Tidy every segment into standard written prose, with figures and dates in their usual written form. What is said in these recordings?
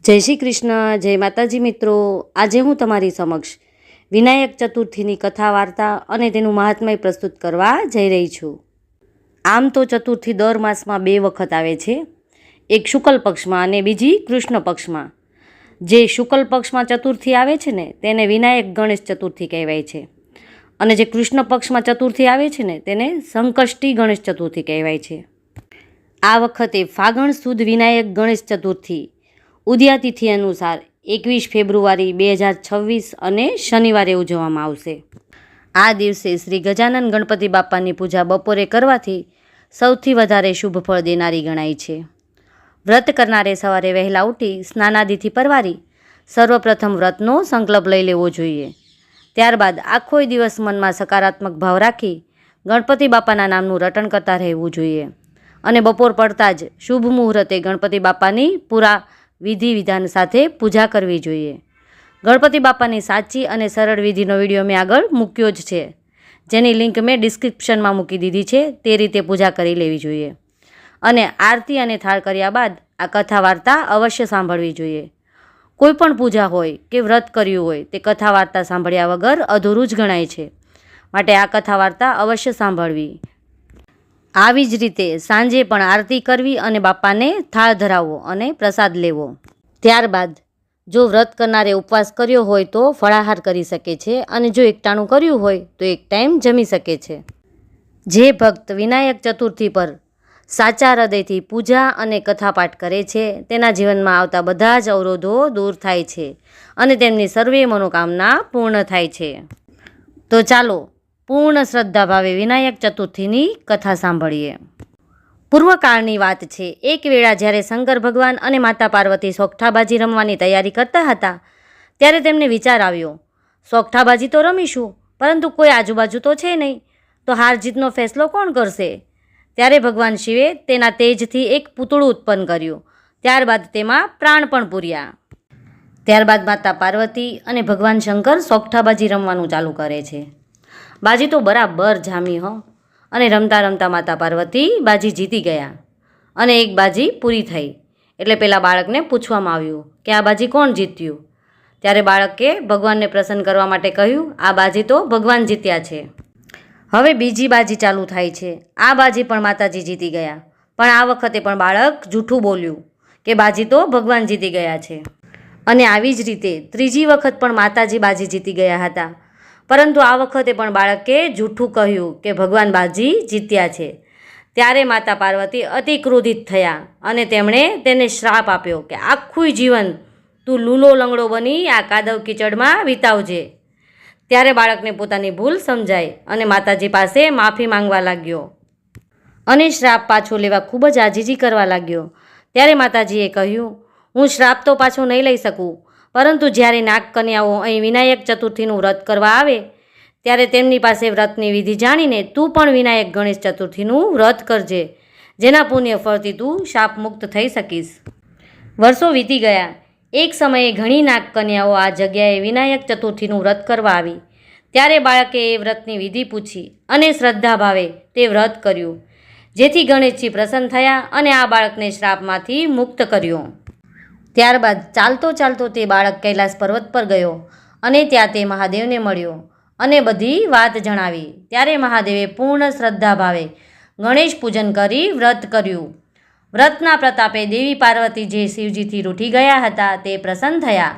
જય શ્રી કૃષ્ણ, જય માતાજી મિત્રો। આજે હું તમારી સમક્ષ વિનાયક ચતુર્થીની કથા વાર્તા અને તેનું મહાત્મ્ય પ્રસ્તુત કરવા જઈ રહી છું। આમ તો ચતુર્થી દર માસમાં 2 વખત આવે છે, એક શુક્લ પક્ષમાં અને બીજી કૃષ્ણ પક્ષમાં। જે શુક્લ પક્ષમાં ચતુર્થી આવે છે ને તેને વિનાયક ગણેશ ચતુર્થી કહેવાય છે, અને જે કૃષ્ણ પક્ષમાં ચતુર્થી આવે છે ને તેને સંકષ્ટી ગણેશ ચતુર્થી કહેવાય છે। આ વખતે ફાગણ સુદ વિનાયક ગણેશ ચતુર્થી ઉદયા તિથિ અનુસાર 21 ફેબ્રુઆરી 2026 અને શનિવારે ઉજવવામાં આવશે। આ દિવસે શ્રી ગજાનન ગણપતિ બાપાની પૂજા બપોરે કરવાથી સૌથી વધારે શુભ ફળ દેનારી ગણાય છે। વ્રત કરનારે સવારે વહેલા ઉઠી સ્નાનાદિથી પરવારી સર્વપ્રથમ વ્રતનો સંકલ્પ લઈ લેવો જોઈએ। ત્યારબાદ આખો દિવસ મનમાં સકારાત્મક ભાવ રાખી ગણપતિ બાપાના નામનું રટણ કરતા રહેવું જોઈએ, અને બપોર પડતા જ શુભ મુહૂર્તે ગણપતિ બાપાની પૂરા વિધિ વિધાન સાથે પૂજા કરવી જોઈએ। ગણપતિ બાપાની સાચી અને સરળ વિધિનો વિડીયો મેં આગળ મૂક્યો જ છે, જેની લિંક મેં ડિસ્ક્રિપ્શનમાં મૂકી દીધી છે। તે રીતે પૂજા કરી લેવી જોઈએ, અને આરતી અને થાળ કર્યા બાદ આ કથા વાર્તા અવશ્ય સાંભળવી જોઈએ। કોઈ પણ પૂજા હોય કે વ્રત કર્યું હોય તે કથા વાર્તા સાંભળ્યા વગર અધૂરું જ ગણાય છે, માટે આ કથા વાર્તા અવશ્ય સાંભળવી। આવી જ રીતે સાંજે પણ આરતી કરવી અને બાપાને થાળ ધરાવવો અને પ્રસાદ લેવો। ત્યારબાદ જો વ્રત કરનારે ઉપવાસ કર્યો હોય તો ફળાહાર કરી શકે છે, અને જો એકટાણું કર્યું હોય તો એક ટાઈમ જમી શકે છે। જે ભક્ત વિનાયક ચતુર્થી પર સાચા હૃદયથી પૂજા અને કથાપાઠ કરે છે તેના જીવનમાં આવતા બધા જ અવરોધો દૂર થાય છે અને તેમની સર્વે મનોકામના પૂર્ણ થાય છે। તો ચાલો પૂર્ણ શ્રદ્ધા ભાવે વિનાયક ચતુર્થીની કથા સાંભળીએ। પૂર્વકાળની વાત છે, એક વેળા જ્યારે શંકર ભગવાન અને માતા પાર્વતી સોગઠાબાજી રમવાની તૈયારી કરતા હતા ત્યારે તેમને વિચાર આવ્યો, સોગઠાબાજી તો રમીશું, પરંતુ કોઈ આજુબાજુ તો છે નહીં, તો હાર જીતનો ફેસલો કોણ કરશે? ત્યારે ભગવાન શિવે તેના તેજથી એક પૂતળું ઉત્પન્ન કર્યું, ત્યારબાદ તેમાં પ્રાણ પણ પૂર્યા। ત્યારબાદ માતા પાર્વતી અને ભગવાન શંકર સોગઠાબાજી રમવાનું ચાલુ કરે છે। બાજી તો બરાબર જામી હો, અને રમતા રમતા માતા પાર્વતી બાજી જીતી ગયા અને એક બાજી પૂરી થઈ। એટલે પેલા બાળકને પૂછવામાં આવ્યું કે આ બાજી કોણ જીત્યું? ત્યારે બાળકે ભગવાનને પ્રસન્ન કરવા માટે કહ્યું, આ બાજી તો ભગવાન જીત્યા છે। હવે બીજી બાજી ચાલુ થાય છે। આ બાજી પણ માતાજી જીતી ગયા, પણ આ વખતે પણ બાળક જૂઠું બોલ્યું કે બાજી તો ભગવાન જીતી ગયા છે। અને આવી જ રીતે ત્રીજી વખત પણ માતાજી બાજી જીતી ગયા હતા, પરંતુ આ વખતે પણ બાળકે જૂઠું કહ્યું કે ભગવાન બાજી જીત્યા છે। ત્યારે માતા પાર્વતી અતિ ક્રોધિત થયા અને તેમણે તેને શ્રાપ આપ્યો કે આખું જીવન તું લૂલો લંગડો બની આ કાદવ કીચડમાં વિતાવજે। ત્યારે બાળકને પોતાની ભૂલ સમજાઈ અને માતાજી પાસે માફી માંગવા લાગ્યો અને શ્રાપ પાછો લેવા ખૂબ જ આજીજી કરવા લાગ્યો। ત્યારે માતાજીએ કહ્યું, હું શ્રાપ તો પાછો નહીં લઈ શકું, પરંતુ જ્યારે નાગ કન્યાઓ અહીં વિનાયક ચતુર્થીનું વ્રત કરવા આવે ત્યારે તેમની પાસે વ્રતની વિધિ જાણીને તું પણ વિનાયક ગણેશ ચતુર્થીનું વ્રત કરજે, જેના પુણ્ય ફળથી તું શાપ મુક્ત થઈ શકીશ। વર્ષો વીતી ગયા। એક સમયે ઘણી નાગ કન્યાઓ આ જગ્યાએ વિનાયક ચતુર્થીનું વ્રત કરવા આવી, ત્યારે બાળકે એ વ્રતની વિધિ પૂછી અને શ્રદ્ધા ભાવે તે વ્રત કર્યું, જેથી ગણેશજી પ્રસન્ન થયા અને આ બાળકને શ્રાપમાંથી મુક્ત કર્યો। ત્યારબાદ ચાલતો ચાલતો તે બાળક કૈલાસ પર્વત પર ગયો અને ત્યાં તે મહાદેવને મળ્યો અને બધી વાત જણાવી। ત્યારે મહાદેવે પૂર્ણ શ્રદ્ધા ભાવે ગણેશ પૂજન કરી વ્રત કર્યું। વ્રતના પ્રતાપે દેવી પાર્વતી જે શિવજીથી રૂઠી ગયા હતા તે પ્રસન્ન થયા।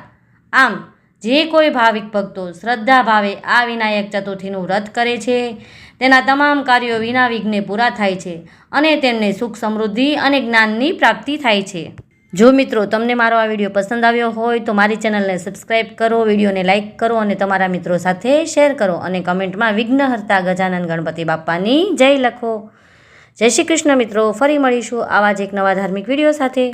આમ જે કોઈ ભાવિક ભક્તો શ્રદ્ધા ભાવે આ વિનાયક ચતુર્થીનું વ્રત કરે છે તેના તમામ કાર્યો વિના વિઘ્ને પૂરા થાય છે અને તેમને સુખ સમૃદ્ધિ અને જ્ઞાનની પ્રાપ્તિ થાય છે। જો મિત્રો તમને મારો આ વિડીયો પસંદ આવ્યો હોય તો મારી ચેનલને સબસ્ક્રાઈબ કરો, વિડીયોને લાઇક કરો અને તમારા મિત્રો સાથે શેર કરો, અને કમેન્ટમાં વિઘ્નહર્તા ગજાનન ગણપતિ બાપાની જય લખો। જય શ્રી કૃષ્ણ મિત્રો, ફરી મળીશું આવા જ એક નવા ધાર્મિક વિડીયો સાથે।